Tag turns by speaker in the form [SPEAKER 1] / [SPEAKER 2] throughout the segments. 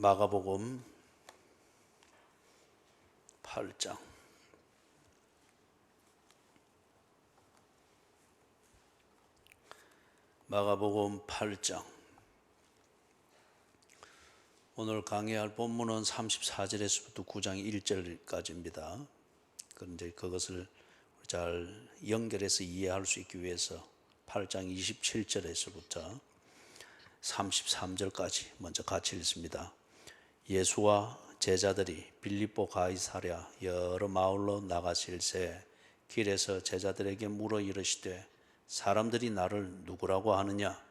[SPEAKER 1] 마가복음 8장. 마가복음 8장. 오늘 강의할 본문은 34절에서부터 9장 1절까지입니다. 그런데 그것을 잘 연결해서 이해할 수 있기 위해서 8장 27절에서부터 33절까지 먼저 같이 읽습니다. 예수와 제자들이 빌립보 가이사랴 여러 마을로 나가실새 길에서 제자들에게 물어 이르시되 사람들이 나를 누구라고 하느냐?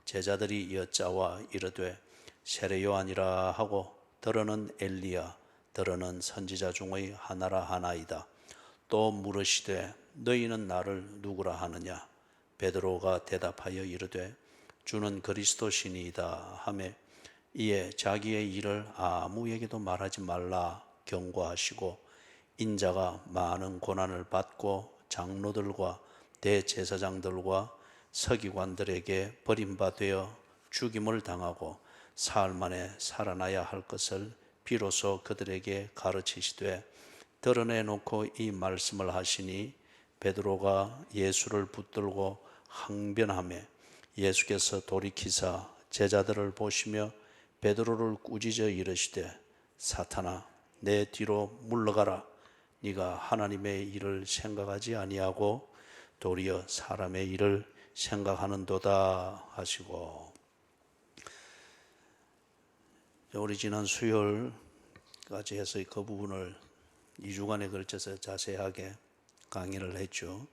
[SPEAKER 1] 제자들이 여짜와 이르되 세례 요한이라 하고 더러는 엘리야 더러는 선지자 중의 하나라 하나이다. 또 물으시되 너희는 나를 누구라 하느냐? 베드로가 대답하여 이르되 주는 그리스도시니이다 하매 이에 자기의 일을 아무에게도 말하지 말라 경고하시고 인자가 많은 고난을 받고 장로들과 대제사장들과 서기관들에게 버림받아 죽임을 당하고 사흘 만에 살아나야 할 것을 비로소 그들에게 가르치시되 드러내놓고 이 말씀을 하시니 베드로가 예수를 붙들고 항변하매 예수께서 돌이키사 제자들을 보시며 베드로를 꾸짖어 이르시되 사탄아 내 뒤로 물러가라. 네가 하나님의 일을 생각하지 아니하고 도리어 사람의 일을 생각하는도다 하시고. 우리 지난 수요일까지 해서 그 부분을 2주간에 걸쳐서 자세하게 강의를 했죠.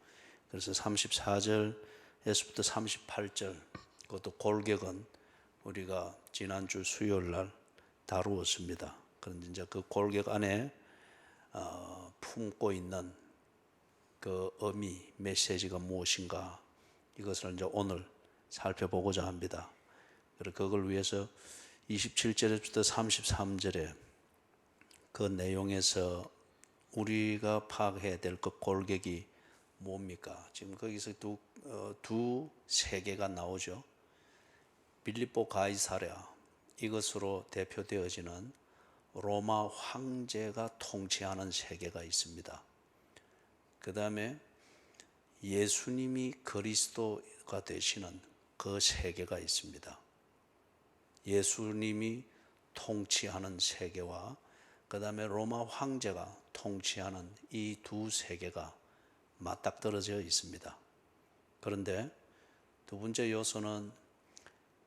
[SPEAKER 1] 그래서 34절에서부터 38절 그것도 골격은 우리가 지난주 수요일 날 다루었습니다. 그런데 이제 그 골격 안에 품고 있는 그 의미, 메시지가 무엇인가 이것을 이제 오늘 살펴보고자 합니다. 그리고 그걸 위해서 27절부터 33절에 그 내용에서 우리가 파악해야 될 그 골격이 뭡니까? 지금 거기서 두 세계가 나오죠. 빌립보 가이사랴 이것으로 대표되어지는 로마 황제가 통치하는 세계가 있습니다. 그 다음에 예수님이 그리스도가 되시는 그 세계가 있습니다. 예수님이 통치하는 세계와 그 다음에 로마 황제가 통치하는 이 두 세계가 맞닥뜨려져 있습니다. 그런데 두 번째 요소는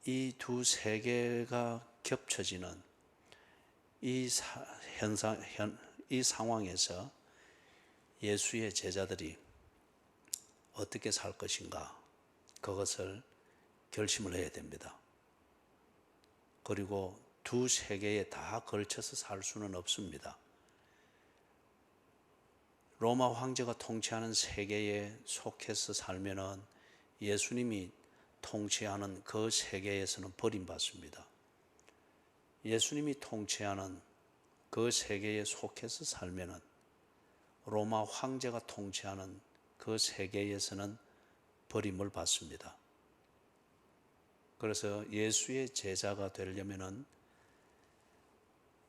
[SPEAKER 1] 이 두 세계가 겹쳐지는 이 상황에서 예수의 제자들이 어떻게 살 것인가 그것을 결심을 해야 됩니다. 그리고 두 세계에 다 걸쳐서 살 수는 없습니다. 로마 황제가 통치하는 세계에 속해서 살면은 예수님이 통치하는 그 세계에서는 버림받습니다. 예수님이 통치하는 그 세계에 속해서 살면은 로마 황제가 통치하는 그 세계에서는 버림을 받습니다. 그래서 예수의 제자가 되려면은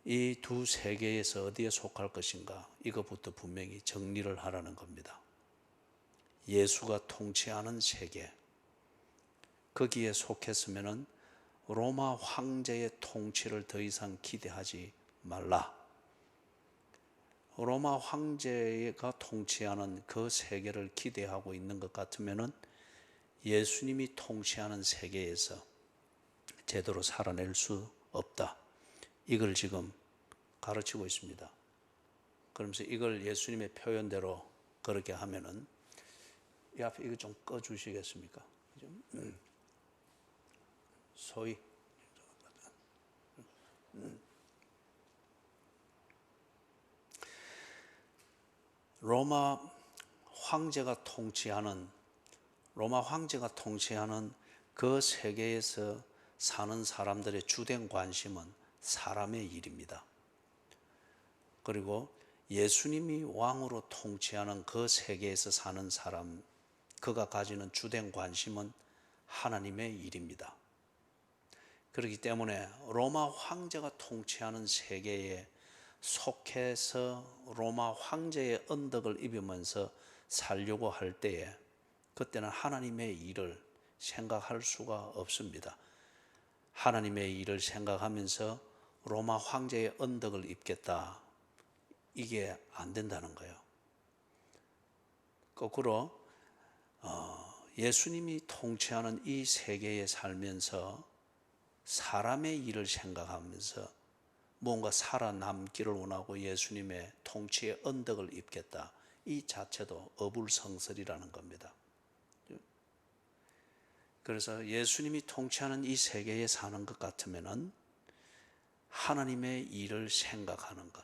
[SPEAKER 1] 이 두 세계에서 어디에 속할 것인가 이것부터 분명히 정리를 하라는 겁니다. 예수가 통치하는 세계 거기에 속했으면은 로마 황제의 통치를 더 이상 기대하지 말라. 로마 황제가 통치하는 그 세계를 기대하고 있는 것 같으면은 예수님이 통치하는 세계에서 제대로 살아낼 수 없다. 이걸 지금 가르치고 있습니다. 그러면서 이걸 예수님의 표현대로 그렇게 하면은 이 앞에 이거 좀 꺼주시겠습니까? 소위 로마 황제가 통치하는 그 세계에서 사는 사람들의 주된 관심은 사람의 일입니다. 그리고 예수님이 왕으로 통치하는 그 세계에서 사는 사람, 그가 가지는 주된 관심은 하나님의 일입니다. 그렇기 때문에 로마 황제가 통치하는 세계에 속해서 로마 황제의 언덕을 입으면서 살려고 할 때에 그때는 하나님의 일을 생각할 수가 없습니다. 하나님의 일을 생각하면서 로마 황제의 언덕을 입겠다. 이게 안 된다는 거예요. 거꾸로 예수님이 통치하는 이 세계에 살면서 사람의 일을 생각하면서 뭔가 살아남기를 원하고 예수님의 통치의 언덕을 입겠다. 이 자체도 어불성설이라는 겁니다. 그래서 예수님이 통치하는 이 세계에 사는 것 같으면은 하나님의 일을 생각하는 것,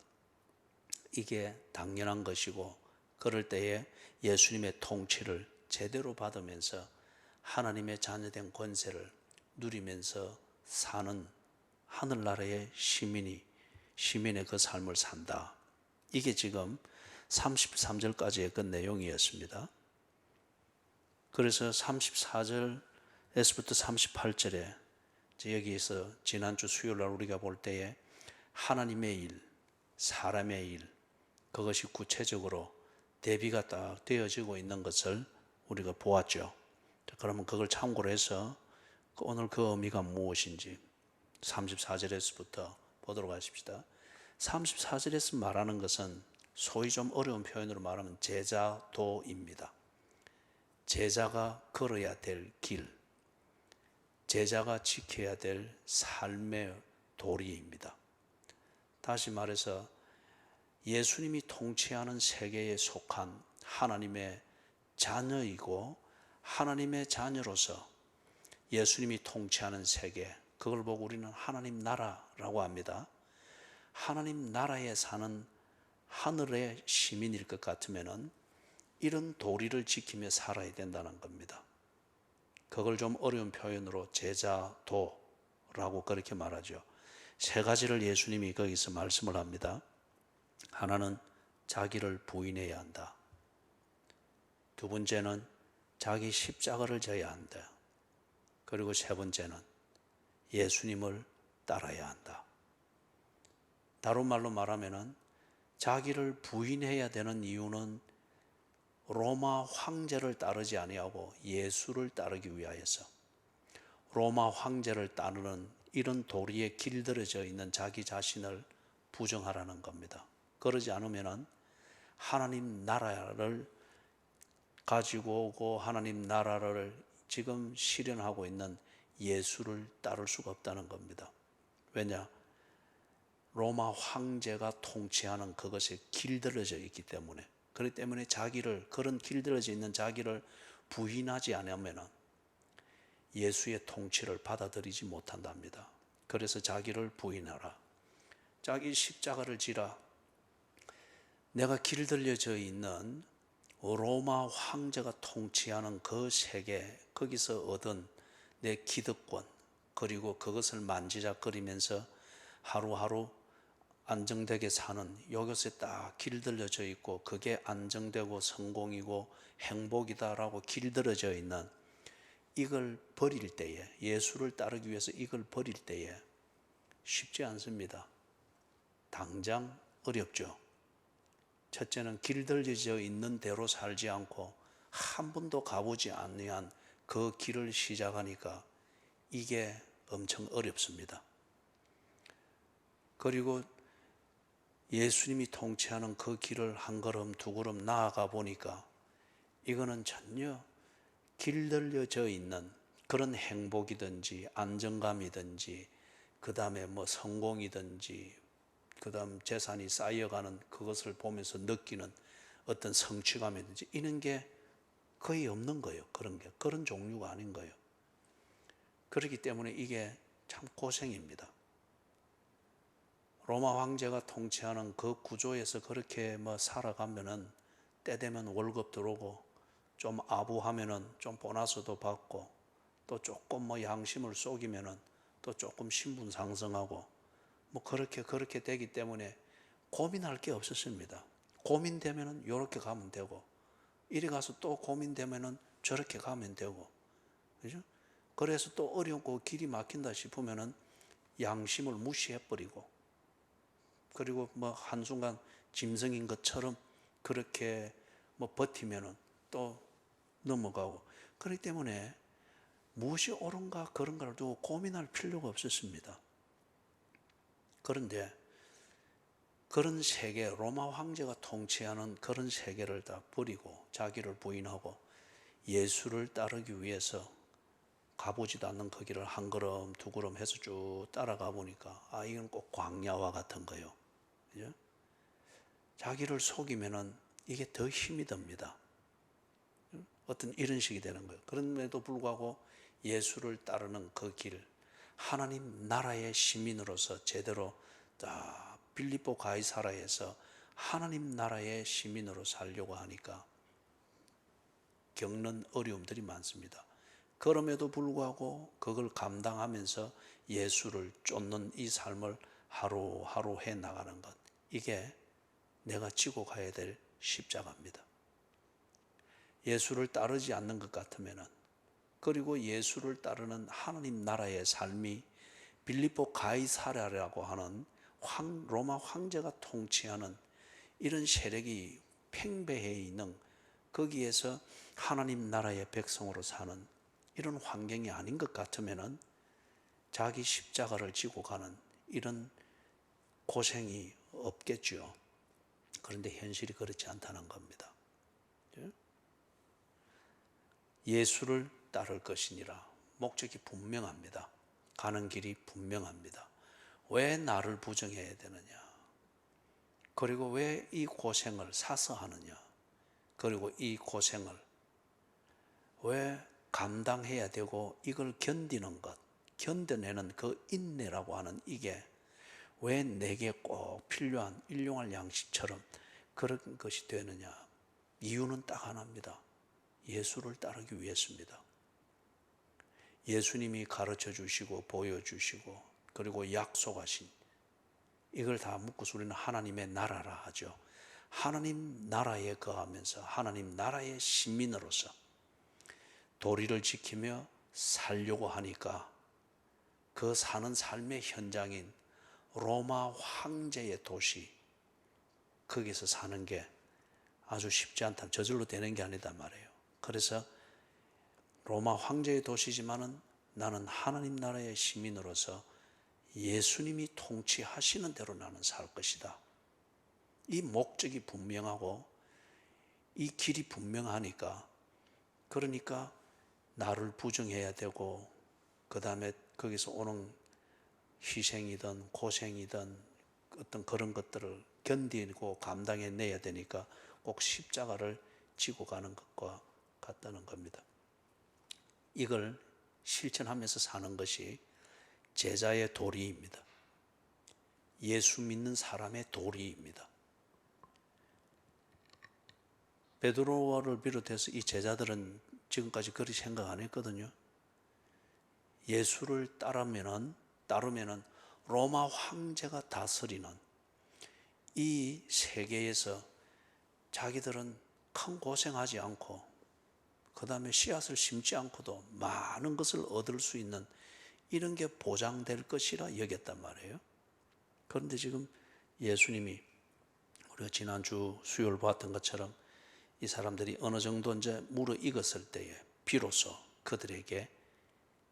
[SPEAKER 1] 이게 당연한 것이고, 그럴 때에 예수님의 통치를 제대로 받으면서 하나님의 자녀된 권세를 누리면서 사는 하늘나라의 시민의 그 삶을 산다. 이게 지금 33절까지의 그 내용이었습니다. 그래서 34절에서부터 38절에 여기에서 지난주 수요일날 우리가 볼 때에 하나님의 일, 사람의 일, 그것이 구체적으로 대비가 딱 되어지고 있는 것을 우리가 보았죠. 그러면 그걸 참고로 해서 오늘 그 의미가 무엇인지 34절에서부터 보도록 하십시다. 34절에서 말하는 것은 소위 좀 어려운 표현으로 말하면 제자도입니다. 제자가 걸어야 될 길, 제자가 지켜야 될 삶의 도리입니다. 다시 말해서 예수님이 통치하는 세계에 속한 하나님의 자녀이고, 하나님의 자녀로서 예수님이 통치하는 세계, 그걸 보고 우리는 하나님 나라라고 합니다. 하나님 나라에 사는 하늘의 시민일 것 같으면은 이런 도리를 지키며 살아야 된다는 겁니다. 그걸 좀 어려운 표현으로 제자도라고 그렇게 말하죠. 세 가지를 예수님이 거기서 말씀을 합니다. 하나는 자기를 부인해야 한다. 두 번째는 자기 십자가를 져야 한다. 그리고 세 번째는 예수님을 따라야 한다. 다른 말로 말하면은 자기를 부인해야 되는 이유는 로마 황제를 따르지 아니하고 예수를 따르기 위하여서, 로마 황제를 따르는 이런 도리에 길들여져 있는 자기 자신을 부정하라는 겁니다. 그러지 않으면은 하나님 나라를 가지고 오고 하나님 나라를 지금 실현하고 있는 예수를 따를 수가 없다는 겁니다. 왜냐? 로마 황제가 통치하는 그것에 길들여져 있기 때문에. 그렇기 때문에 그런 길들여져 있는 자기를 부인하지 않으면 예수의 통치를 받아들이지 못한답니다. 그래서 자기를 부인하라. 자기 십자가를 지라. 내가 길들여져 있는 로마 황제가 통치하는 그 세계, 거기서 얻은 내 기득권, 그리고 그것을 만지작거리면서 하루하루 안정되게 사는, 이것에 딱 길들여져 있고 그게 안정되고 성공이고 행복이다라고 길들여져 있는 이걸 버릴 때에, 예수를 따르기 위해서 이걸 버릴 때에 쉽지 않습니다. 당장 어렵죠. 첫째는 길들여져 있는 대로 살지 않고 한 번도 가보지 않는 그 길을 시작하니까 이게 엄청 어렵습니다. 그리고 예수님이 통치하는 그 길을 한 걸음 두 걸음 나아가 보니까 이거는 전혀 길들여져 있는 그런 행복이든지 안정감이든지 그 다음에 뭐 성공이든지 그 다음 재산이 쌓여가는 그것을 보면서 느끼는 어떤 성취감이든지 이런 게 거의 없는 거예요. 그런 종류가 아닌 거예요. 그렇기 때문에 이게 참 고생입니다. 로마 황제가 통치하는 그 구조에서 그렇게 살아가면은 때 되면 월급 들어오고 좀 아부하면은 좀 보너스도 받고 또 조금 양심을 속이면은 또 조금 신분 상승하고 그렇게 되기 때문에 고민할 게 없었습니다. 고민되면은 이렇게 가면 되고 이리 가서 또 고민되면은 저렇게 가면 되고, 그죠? 그래서 또 어렵고 길이 막힌다 싶으면은 양심을 무시해버리고, 그리고 뭐 한순간 짐승인 것처럼 그렇게 뭐 버티면은 또 넘어가고, 그렇기 때문에 무엇이 옳은가 그런가를 두고 고민할 필요가 없었습니다. 그런데 그런 세계, 로마 황제가 통치하는 그런 세계를 다 버리고 자기를 부인하고 예수를 따르기 위해서 가보지도 않는 그 길을 한 걸음 두 걸음 해서 쭉 따라가 보니까 이건 꼭 광야와 같은 거예요. 그죠? 자기를 속이면은 이게 더 힘이 듭니다. 어떤 이런 식이 되는 거예요. 그럼에도 불구하고 예수를 따르는 그 길, 하나님 나라의 시민으로서 제대로 빌립보 가이사라에서 하나님 나라의 시민으로 살려고 하니까 겪는 어려움들이 많습니다. 그럼에도 불구하고 그걸 감당하면서 예수를 쫓는 이 삶을 하루하루 해 나가는 것, 이게 내가 지고 가야 될 십자가입니다. 예수를 따르지 않는 것 같으면은, 그리고 예수를 따르는 하나님 나라의 삶이 빌립보 가이사랴라고 하는 로마 황제가 통치하는 이런 세력이 팽배해 있는 거기에서 하나님 나라의 백성으로 사는 이런 환경이 아닌 것 같으면은 자기 십자가를 지고 가는 이런 고생이 없겠죠. 그런데 현실이 그렇지 않다는 겁니다. 예수를 따를 것이니라. 목적이 분명합니다. 가는 길이 분명합니다. 왜 나를 부정해야 되느냐? 그리고 왜 이 고생을 사서 하느냐? 그리고 이 고생을 왜 감당해야 되고 이걸 견디는 것, 견뎌내는 그 인내라고 하는 이게 왜 내게 꼭 필요한 일용할 양식처럼 그런 것이 되느냐? 이유는 딱 하나입니다. 예수를 따르기 위해서입니다. 예수님이 가르쳐 주시고 보여주시고 그리고 약속하신 이걸 다 묶어서 우리는 하나님의 나라라 하죠. 하나님 나라에 거하면서 하나님 나라의 시민으로서 도리를 지키며 살려고 하니까 그 사는 삶의 현장인 로마 황제의 도시, 거기서 사는 게 아주 쉽지 않다. 저절로 되는 게 아니다 말이에요. 그래서 로마 황제의 도시지만은 나는 하나님 나라의 시민으로서 예수님이 통치하시는 대로 나는 살 것이다. 이 목적이 분명하고 이 길이 분명하니까, 그러니까 나를 부정해야 되고 그 다음에 거기서 오는 희생이든 고생이든 어떤 그런 것들을 견디고 감당해내야 되니까 꼭 십자가를 지고 가는 것과 같다는 겁니다. 이걸 실천하면서 사는 것이 제자의 도리입니다. 예수 믿는 사람의 도리입니다. 베드로를 비롯해서 이 제자들은 지금까지 그리 생각 안 했거든요. 예수를 따르면은 로마 황제가 다스리는 이 세계에서 자기들은 큰 고생하지 않고 그 다음에 씨앗을 심지 않고도 많은 것을 얻을 수 있는 이런 게 보장될 것이라 여겼단 말이에요. 그런데 지금 예수님이 우리가 지난주 수요일 봤던 것처럼 이 사람들이 어느 정도 이제 무르익었을 때에 비로소 그들에게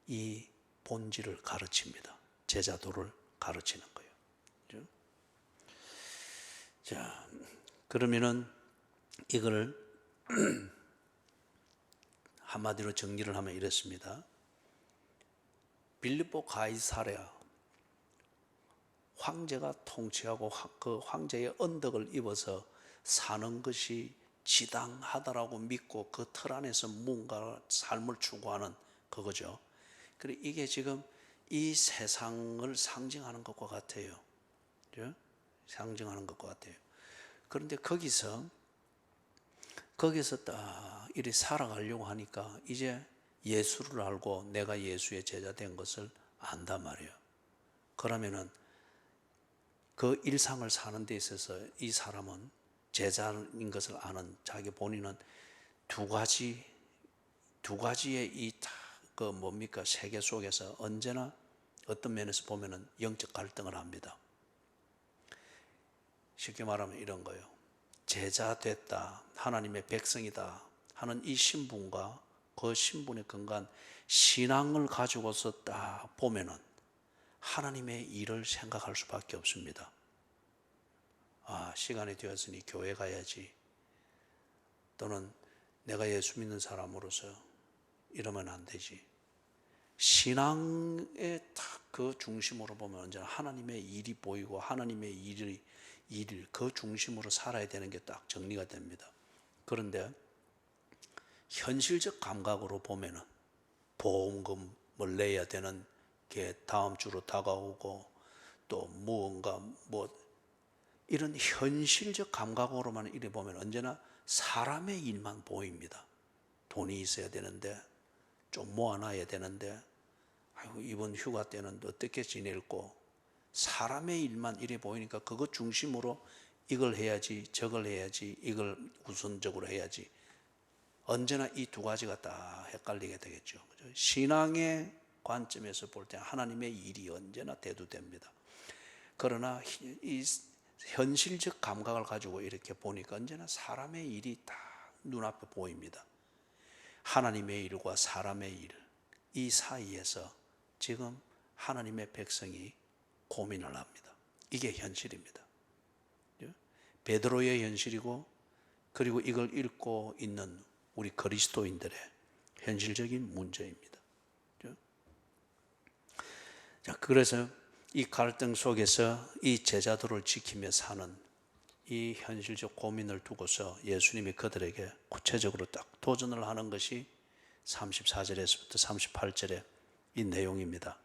[SPEAKER 1] 이 본질을 가르칩니다. 제자도를 가르치는 거예요. 그렇죠? 자, 그러면은 이걸 한마디로 정리를 하면 이렇습니다. 빌립보 가이사랴 황제가 통치하고 그 황제의 언덕을 입어서 사는 것이 지당하다라고 믿고 그 틀 안에서 뭔가 삶을 추구하는 그거죠. 그리고 이게 지금 이 세상을 상징하는 것과 같아요. 그죠? 상징하는 것과 같아요. 그런데 거기서 딱 이리 살아가려고 하니까 이제 예수를 알고 내가 예수의 제자 된 것을 안단 말이에요. 그러면은 그 일상을 사는 데 있어서 이 사람은 제자인 것을 아는 자기 본인은 두 가지의 이 그 뭡니까? 세계 속에서 언제나 어떤 면에서 보면은 영적 갈등을 합니다. 쉽게 말하면 이런 거예요. 제자 됐다, 하나님의 백성이다 하는 이 신분과 그 신분에 근거한 신앙을 가지고서 딱 보면은 하나님의 일을 생각할 수밖에 없습니다. 아, 시간이 되었으니 교회 가야지. 또는 내가 예수 믿는 사람으로서 이러면 안 되지. 신앙의 딱 그 중심으로 보면 언제나 하나님의 일이 보이고 하나님의 일을 그 중심으로 살아야 되는 게 딱 정리가 됩니다. 그런데 현실적 감각으로 보면은 보험금을 내야 되는 게 다음 주로 다가오고 또 무언가 이런 현실적 감각으로만 이래 보면 언제나 사람의 일만 보입니다. 돈이 있어야 되는데 좀 모아놔야 되는데 아이고 이번 휴가 때는 어떻게 지낼고 사람의 일만 이래 보이니까 그것 중심으로 이걸 해야지 저걸 해야지 이걸 우선적으로 해야지 언제나 이 두 가지가 다 헷갈리게 되겠죠. 신앙의 관점에서 볼 때 하나님의 일이 언제나 대두됩니다. 그러나 이 현실적 감각을 가지고 이렇게 보니까 언제나 사람의 일이 다 눈앞에 보입니다. 하나님의 일과 사람의 일, 이 사이에서 지금 하나님의 백성이 고민을 합니다. 이게 현실입니다. 베드로의 현실이고 그리고 이걸 읽고 있는 우리 그리스도인들의 현실적인 문제입니다. 자, 그래서 이 갈등 속에서 이 제자들을 지키며 사는 이 현실적 고민을 두고서 예수님이 그들에게 구체적으로 딱 도전을 하는 것이 34절에서부터 38절의 이 내용입니다.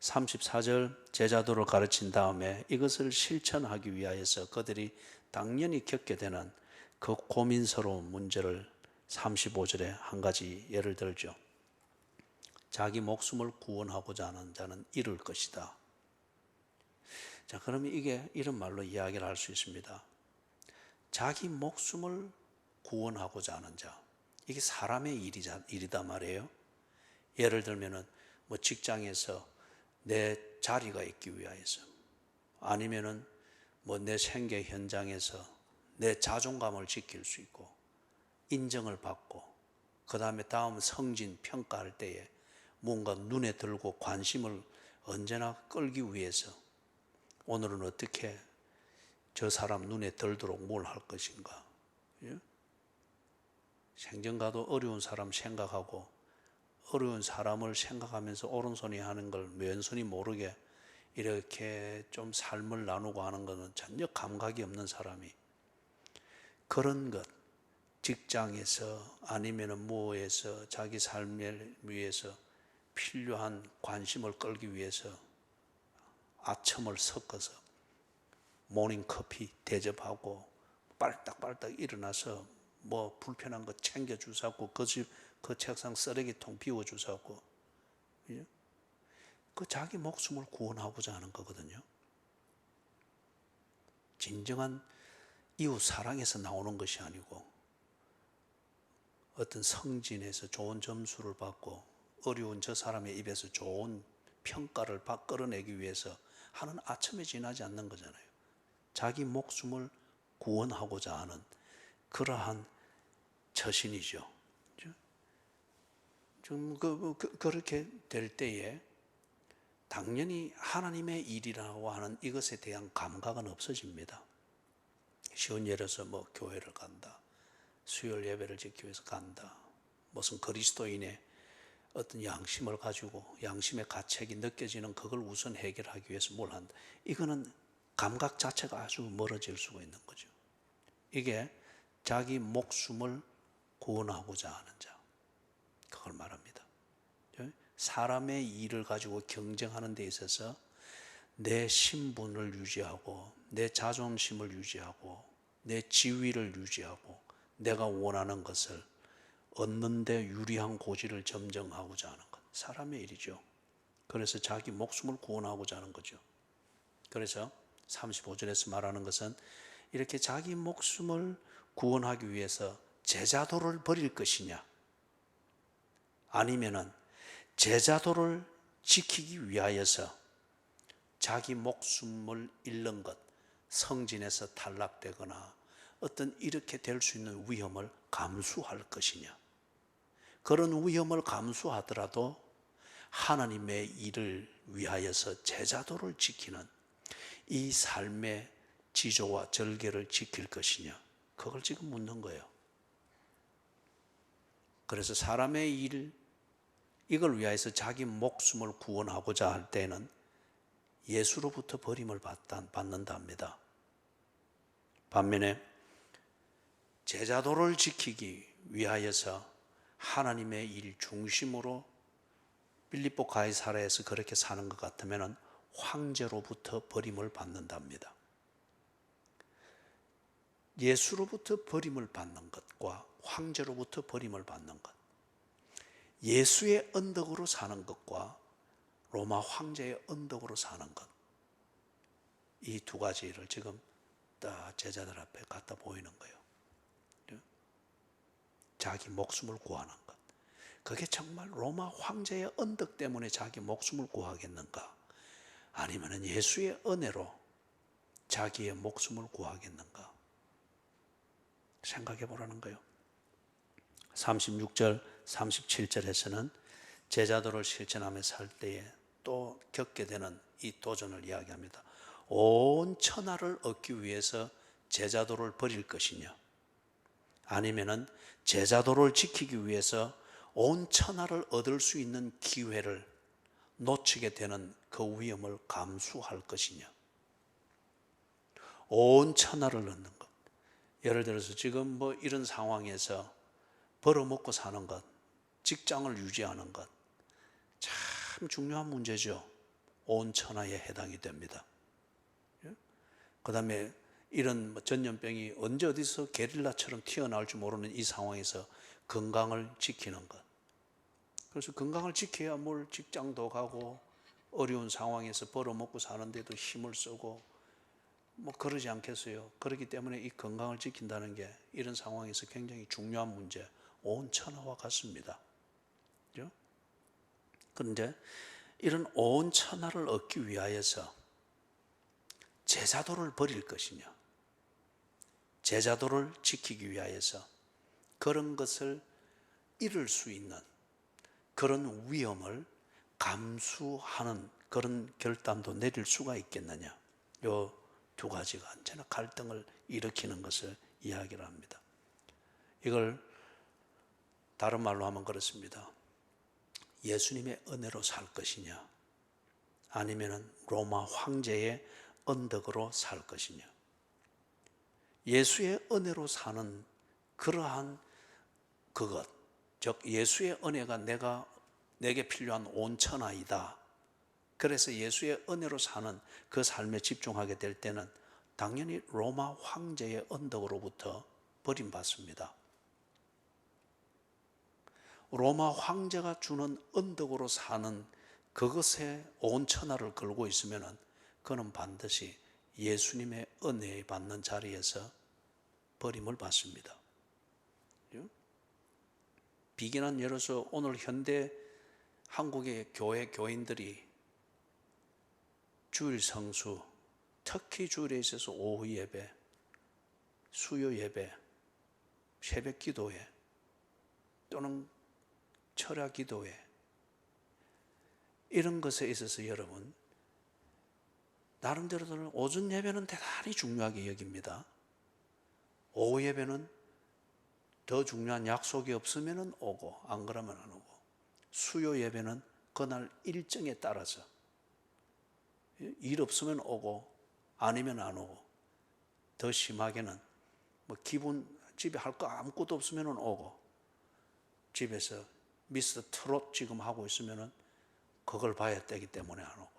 [SPEAKER 1] 34절 제자도를 가르친 다음에 이것을 실천하기 위하여서 그들이 당연히 겪게 되는 그 고민스러운 문제를 35절에 한 가지 예를 들죠. 자기 목숨을 구원하고자 하는 자는 잃을 것이다. 자, 그러면 이게 이런 말로 이야기를 할 수 있습니다. 자기 목숨을 구원하고자 하는 자, 이게 사람의 일이다 말이에요. 예를 들면은 직장에서 내 자리가 있기 위하여서, 아니면은 내 생계 현장에서 내 자존감을 지킬 수 있고 인정을 받고 그 다음에 다음 성진 평가할 때에 뭔가 눈에 들고 관심을 언제나 끌기 위해서 오늘은 어떻게 저 사람 눈에 들도록 뭘 할 것인가. 생전가도 어려운 사람 생각하고 어려운 사람을 생각하면서 오른손이 하는 걸 왼손이 모르게 이렇게 좀 삶을 나누고 하는 것은 전혀 감각이 없는 사람이 그런 것, 직장에서 아니면 뭐에서 자기 삶을 위해서 필요한 관심을 끌기 위해서 아첨을 섞어서 모닝커피 대접하고 빨딱빨딱 일어나서 불편한 거 챙겨주사고 그 책상 쓰레기통 비워주사고 그 자기 목숨을 구원하고자 하는 거거든요. 진정한 이웃 사랑에서 나오는 것이 아니고 어떤 성진에서 좋은 점수를 받고 어려운 저 사람의 입에서 좋은 평가를 끌어내기 위해서 하는 아첨에 지나지 않는 거잖아요. 자기 목숨을 구원하고자 하는 그러한 처신이죠. 좀 그렇게 될 때에 당연히 하나님의 일이라고 하는 이것에 대한 감각은 없어집니다. 쉬운 예로서 교회를 간다, 수요일 예배를 지키기 위해서 간다, 무슨 그리스도인의 어떤 양심을 가지고 양심의 가책이 느껴지는 그걸 우선 해결하기 위해서 뭘 한다. 이거는 감각 자체가 아주 멀어질 수가 있는 거죠. 이게 자기 목숨을 구원하고자 하는 자, 그걸 말합니다. 사람의 일을 가지고 경쟁하는 데 있어서 내 신분을 유지하고 내 자존심을 유지하고 내 지위를 유지하고 내가 원하는 것을 얻는 데 유리한 고지를 점정하고자 하는 것, 사람의 일이죠. 그래서 자기 목숨을 구원하고자 하는 거죠. 그래서 35절에서 말하는 것은 이렇게 자기 목숨을 구원하기 위해서 제자도를 버릴 것이냐, 아니면은 제자도를 지키기 위하여서 자기 목숨을 잃는 것, 성진에서 탈락되거나 어떤 이렇게 될 수 있는 위험을 감수할 것이냐. 그런 위험을 감수하더라도 하나님의 일을 위하여서 제자도를 지키는 이 삶의 지조와 절개를 지킬 것이냐. 그걸 지금 묻는 거예요. 그래서 사람의 일, 이걸 위하여서 자기 목숨을 구원하고자 할 때는 예수로부터 버림을 받는다 합니다. 반면에 제자도를 지키기 위하여서 하나님의 일 중심으로 빌립보 가이사랴에서 그렇게 사는 것 같으면 황제로부터 버림을 받는답니다. 예수로부터 버림을 받는 것과 황제로부터 버림을 받는 것, 예수의 언덕으로 사는 것과 로마 황제의 언덕으로 사는 것, 이 두 가지를 지금 딱 제자들 앞에 갖다 보이는 거예요. 자기 목숨을 구하는 것, 그게 정말 로마 황제의 언덕 때문에 자기 목숨을 구하겠는가? 아니면 예수의 은혜로 자기의 목숨을 구하겠는가? 생각해 보라는 거예요. 36절, 37절에서는 제자도를 실천하며 살 때에 또 겪게 되는 이 도전을 이야기합니다. 온 천하를 얻기 위해서 제자도를 버릴 것이냐, 아니면은 제자도를 지키기 위해서 온 천하를 얻을 수 있는 기회를 놓치게 되는 그 위험을 감수할 것이냐. 온 천하를 얻는 것. 예를 들어서 지금 뭐 이런 상황에서 벌어먹고 사는 것, 직장을 유지하는 것, 참 중요한 문제죠. 온 천하에 해당이 됩니다. 그 다음에 이런 전염병이 언제 어디서 게릴라처럼 튀어나올지 모르는 이 상황에서 건강을 지키는 것. 그래서 건강을 지켜야 뭘 직장도 가고 어려운 상황에서 벌어먹고 사는데도 힘을 쓰고 뭐 그러지 않겠어요. 그렇기 때문에 이 건강을 지킨다는 게 이런 상황에서 굉장히 중요한 문제, 온 천하와 같습니다. 그렇죠? 그런데 이런 온 천하를 얻기 위하여서 제자도를 버릴 것이냐, 제자도를 지키기 위하여서 그런 것을 잃을 수 있는 그런 위험을 감수하는 그런 결단도 내릴 수가 있겠느냐. 요 두 가지가 언제나 갈등을 일으키는 것을 이야기를 합니다. 이걸 다른 말로 하면 그렇습니다. 예수님의 은혜로 살 것이냐, 아니면 로마 황제의 언덕으로 살 것이냐. 예수의 은혜로 사는 그러한 그것, 즉 예수의 은혜가 내게 필요한 온 천하이다. 그래서 예수의 은혜로 사는 그 삶에 집중하게 될 때는 당연히 로마 황제의 언덕으로부터 버림받습니다. 로마 황제가 주는 언덕으로 사는 그것에 온 천하를 걸고 있으면 그는 반드시 예수님의 은혜에 받는 자리에서 버림을 받습니다. 비견한 예를 들어서 오늘 현대 한국의 교인들이 주일 성수, 특히 주일에 있어서 오후 예배, 수요 예배, 새벽 기도회 또는 철야 기도회, 이런 것에 있어서 여러분 나름대로는 오전 예배는 대단히 중요하게 여깁니다. 오후 예배는 더 중요한 약속이 없으면 오고 안 그러면 안 오고, 수요 예배는 그날 일정에 따라서 일 없으면 오고 아니면 안 오고, 더 심하게는 뭐 집에 할 거 아무것도 없으면 오고, 집에서 미스터 트롯 지금 하고 있으면 그걸 봐야 되기 때문에 안 오고.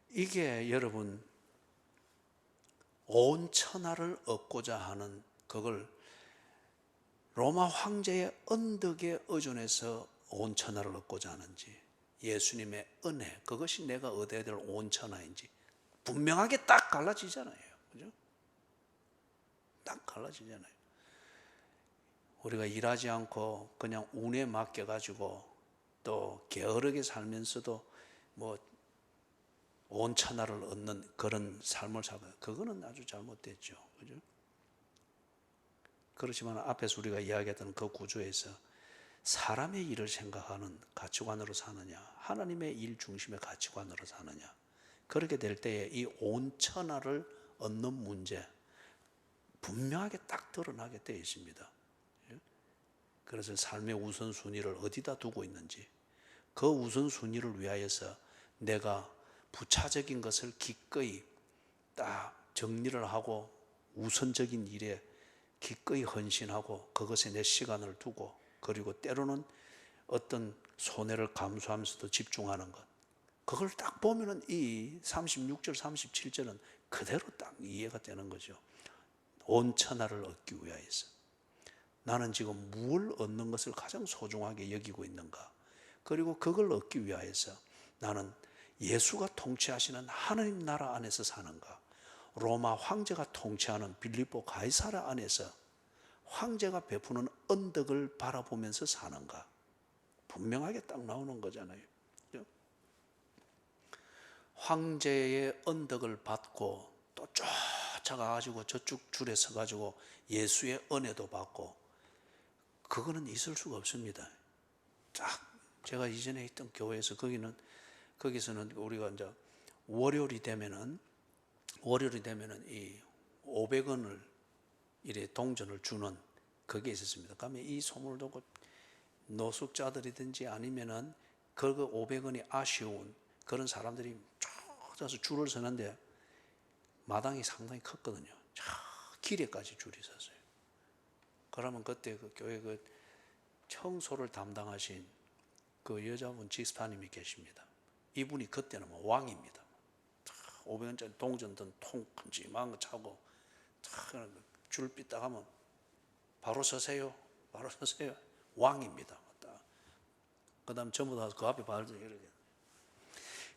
[SPEAKER 1] 이게 여러분 온 천하를 얻고자 하는 그걸 로마 황제의 언덕에 의존해서 온 천하를 얻고자 하는지, 예수님의 은혜, 그것이 내가 얻어야 될 온 천하인지 분명하게 딱 갈라지잖아요. 그죠? 딱 갈라지잖아요. 우리가 일하지 않고 그냥 운에 맡겨가지고 또 게으르게 살면서도 뭐 온 천하를 얻는 그런 삶을 살고, 그거는 아주 잘못됐죠. 그죠? 그렇지만 앞에서 우리가 이야기했던 그 구조에서 사람의 일을 생각하는 가치관으로 사느냐, 하나님의 일 중심의 가치관으로 사느냐, 그렇게 될 때에 이 온 천하를 얻는 문제 분명하게 딱 드러나게 되어 있습니다. 그래서 삶의 우선순위를 어디다 두고 있는지, 그 우선순위를 위하여서 내가 부차적인 것을 기꺼이 딱 정리를 하고 우선적인 일에 기꺼이 헌신하고 그것에 내 시간을 두고, 그리고 때로는 어떤 손해를 감수하면서도 집중하는 것, 그걸 딱 보면은 이 36절 37절은 그대로 딱 이해가 되는 거죠. 온 천하를 얻기 위하여서 나는 지금 무엇을 얻는 것을 가장 소중하게 여기고 있는가, 그리고 그걸 얻기 위하여서 나는 예수가 통치하시는 하나님 나라 안에서 사는가, 로마 황제가 통치하는 빌립보 가이사라 안에서 황제가 베푸는 언덕을 바라보면서 사는가, 분명하게 딱 나오는 거잖아요. 황제의 언덕을 받고 또 쫓아가가지고 저쪽 줄에 서가지고 예수의 은혜도 받고, 그거는 있을 수가 없습니다. 딱 제가 이전에 있던 교회에서 거기서는 우리가 이제 월요일이 되면은 이 500원을 이래 동전을 주는 그게 있었습니다. 그러면 이 소문을 듣고 노숙자들이든지 아니면은 그 500원이 아쉬운 그런 사람들이 쫓아서 줄을 서는데 마당이 상당히 컸거든요. 저 길에까지 줄이 섰어요. 그러면 그때 그 교회 그 청소를 담당하신 그 여자분 지스파님이 계십니다. 이분이 그때는 뭐 왕입니다. 500원짜리 동전 든 통 큼직한 거 차고 줄 삐딱 하면 바로 서세요. 바로 서세요. 왕입니다. 그 다음 전부 다 그 앞에 발도 이렇게.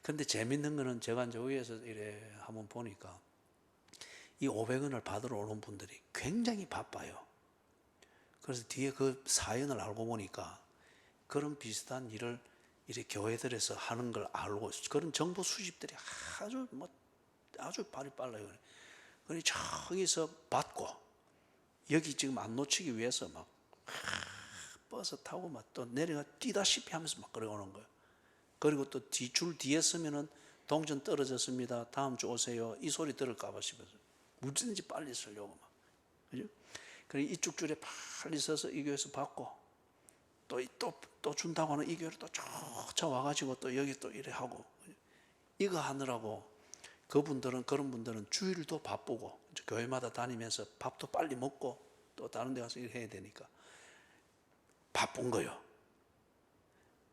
[SPEAKER 1] 근데 재밌는 거는 제가 이제 위에서 이래 한번 보니까 이 500원을 받으러 오는 분들이 굉장히 바빠요. 그래서 뒤에 그 사연을 알고 보니까 그런 비슷한 일을 이렇게 교회들에서 하는 걸 알고, 그런 정보 수집들이 아주 발이 빨라요. 그러니 저기서 받고 여기 지금 안 놓치기 위해서 막 버스 타고 막 또 내려가 뛰다시피 하면서 막 걸어오는 거예요. 그리고 또 줄 뒤에 서면은 동전 떨어졌습니다. 다음 주 오세요. 이 소리 들을까봐 싶어서 무든지 빨리 쓰려고 막. 그죠? 그리고 이쪽 줄에 빨리 서서 이 교회에서 받고 또 준다고 하는 이 교회로 또 쫓아와가지고 또 여기 또 이래 하고, 이거 하느라고 그런 분들은 주일도 바쁘고 교회마다 다니면서 밥도 빨리 먹고 또 다른 데 가서 일해야 되니까 바쁜 거예요.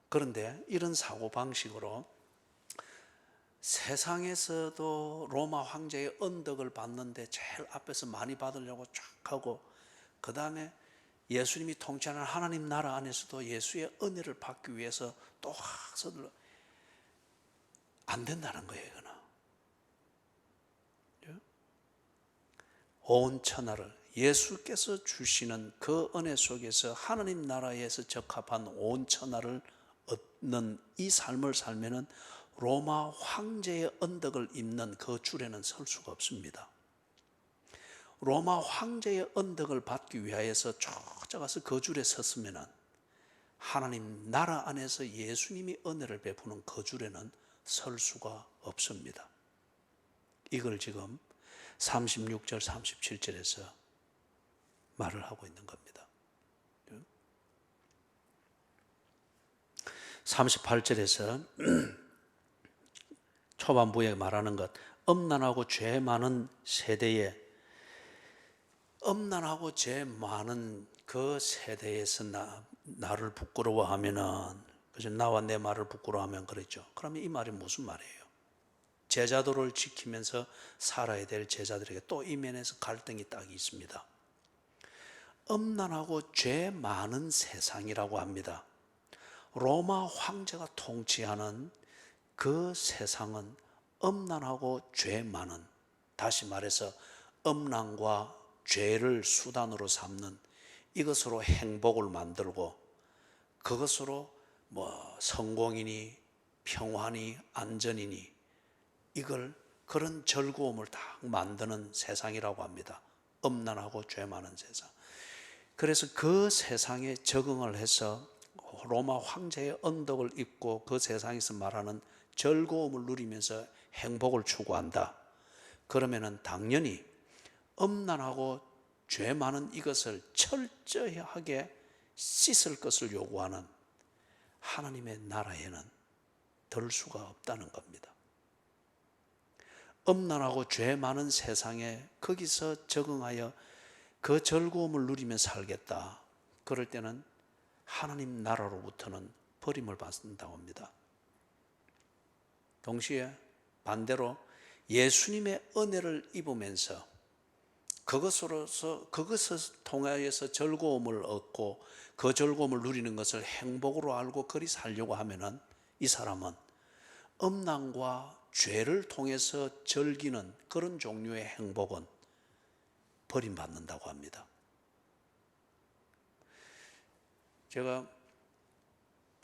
[SPEAKER 1] 그런데 이런 사고방식으로 세상에서도 로마 황제의 언덕을 받는데 제일 앞에서 많이 받으려고 쫙 하고, 그 다음에 예수님이 통치하는 하나님 나라 안에서도 예수의 은혜를 받기 위해서 또 서둘러 안 된다는 거예요. 이거는 온 천하를 예수께서 주시는 그 은혜 속에서 하나님 나라에서 적합한 온 천하를 얻는 이 삶을 살면은 로마 황제의 언덕을 잇는 그 줄에는 설 수가 없습니다. 로마 황제의 언덕을 받기 위하여서 쫓아가서 그 줄에 섰으면은 하나님 나라 안에서 예수님이 은혜를 베푸는 그 줄에는 설 수가 없습니다. 이걸 지금 36절 37절에서 말을 하고 있는 겁니다. 38절에서 초반부에 말하는 것, 엄난하고 죄 많은 세대에, 엄난하고 죄 많은 그 세대에서 나를 부끄러워하면은, 그죠? 나와 내 말을 부끄러워하면 그랬죠. 그러면 이 말이 무슨 말이에요? 제자도를 지키면서 살아야 될 제자들에게 또 이 면에서 갈등이 딱 있습니다. 엄난하고 죄 많은 세상이라고 합니다. 로마 황제가 통치하는 그 세상은 엄난하고 죄 많은, 다시 말해서 엄난과 죄를 수단으로 삼는 이것으로 행복을 만들고 그것으로 뭐 성공이니 평화니 안전이니 이걸 그런 즐거움을 다 만드는 세상이라고 합니다. 엄난하고 죄 많은 세상. 그래서 그 세상에 적응을 해서 로마 황제의 언덕을 입고 그 세상에서 말하는 즐거움을 누리면서 행복을 추구한다. 그러면은 당연히 엄난하고 죄 많은 이것을 철저하게 씻을 것을 요구하는 하나님의 나라에는 들 수가 없다는 겁니다. 엄난하고 죄 많은 세상에 거기서 적응하여 그 즐거움을 누리며 살겠다. 그럴 때는 하나님 나라로부터는 버림을 받는다고 합니다. 동시에 반대로 예수님의 은혜를 입으면서 그것을 통하여서 즐거움을 얻고 그 즐거움을 누리는 것을 행복으로 알고 그리 살려고 하면은 이 사람은 엄난과 죄를 통해서 즐기는 그런 종류의 행복은 버림받는다고 합니다. 제가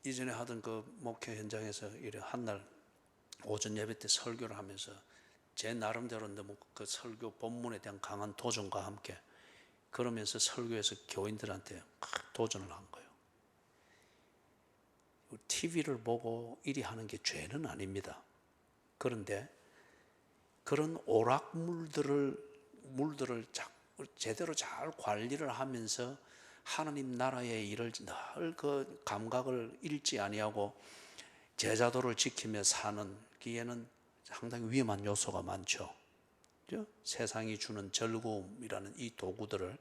[SPEAKER 1] 이전에 하던 그 목회 현장에서 한날 오전 예배 때 설교를 하면서 제 나름대로 너무 그 설교 본문에 대한 강한 도전과 함께 그러면서 설교에서 교인들한테 도전을 한 거예요. TV를 보고 이리 하는 게 죄는 아닙니다. 그런데 그런 오락물들을 제대로 잘 관리를 하면서 하나님 나라의 일을 늘 그 감각을 잃지 아니하고 제자도를 지키며 사는 기에는 상당히 위험한 요소가 많죠. 세상이 주는 즐거움이라는 이 도구들을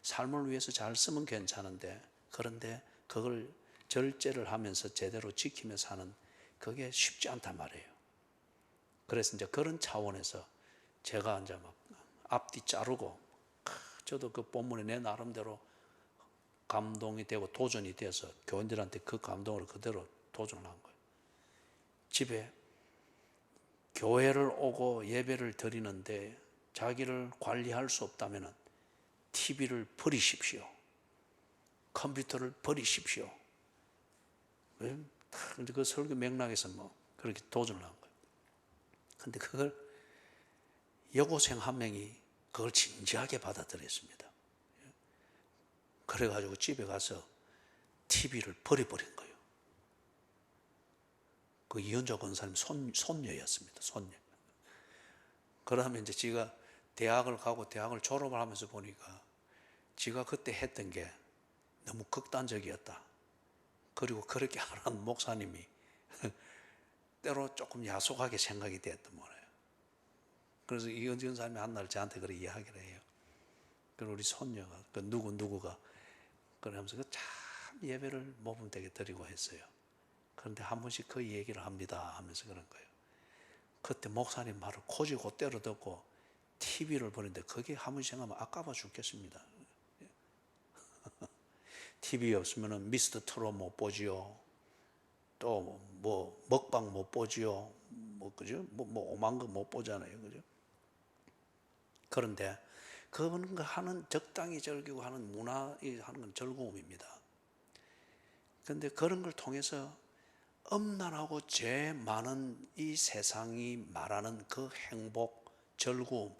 [SPEAKER 1] 삶을 위해서 잘 쓰면 괜찮은데 그런데 그걸 절제를 하면서 제대로 지키며 사는 그게 쉽지 않단 말이에요. 그래서 이제 그런 차원에서 제가 이제 막 앞뒤 자르고 저도 그 본문에 내 나름대로 감동이 되고 도전이 돼서 교인들한테 그 감동을 그대로 도전을 한 거예요. 집에 교회를 오고 예배를 드리는데 자기를 관리할 수 없다면 TV를 버리십시오. 컴퓨터를 버리십시오. 그 설교 맥락에서 뭐 그렇게 도전을 한 거예요. 근데 그걸 여고생 한 명이 그걸 진지하게 받아들였습니다. 그래가지고 집에 가서 TV를 버려버린 거예요. 그 이현자 권사님 손녀였습니다. 손녀. 그러면 이제 지가 대학을 가고 대학을 졸업을 하면서 보니까 지가 그때 했던 게 너무 극단적이었다. 그리고 그렇게 하라는 목사님이 때로 조금 야속하게 생각이 됐던 거예요. 그래서 이현지 권사님이 한날 저한테 그렇게 이야기를 해요. 그리고 우리 손녀가 그 누구가 그러면서 참 예배를 모범되게 드리고 했어요. 그런데 한 번씩 그 얘기를 합니다 하면서 그런 거예요. 그때 목사님 말을 코지고 때려 듣고 TV를 보는데 그게 한 번씩 하면 아까워 죽겠습니다. TV 없으면 미스터 트롯 못 보지요. 또 뭐 먹방 못 보지요. 그죠? 뭐 오만 거 못 보잖아요. 그죠? 그런데 그런 거 하는 적당히 즐기고 하는 문화 하는 건 즐거움입니다. 그런데 그런 걸 통해서 엄난하고 죄 많은 이 세상이 말하는 그 행복, 즐거움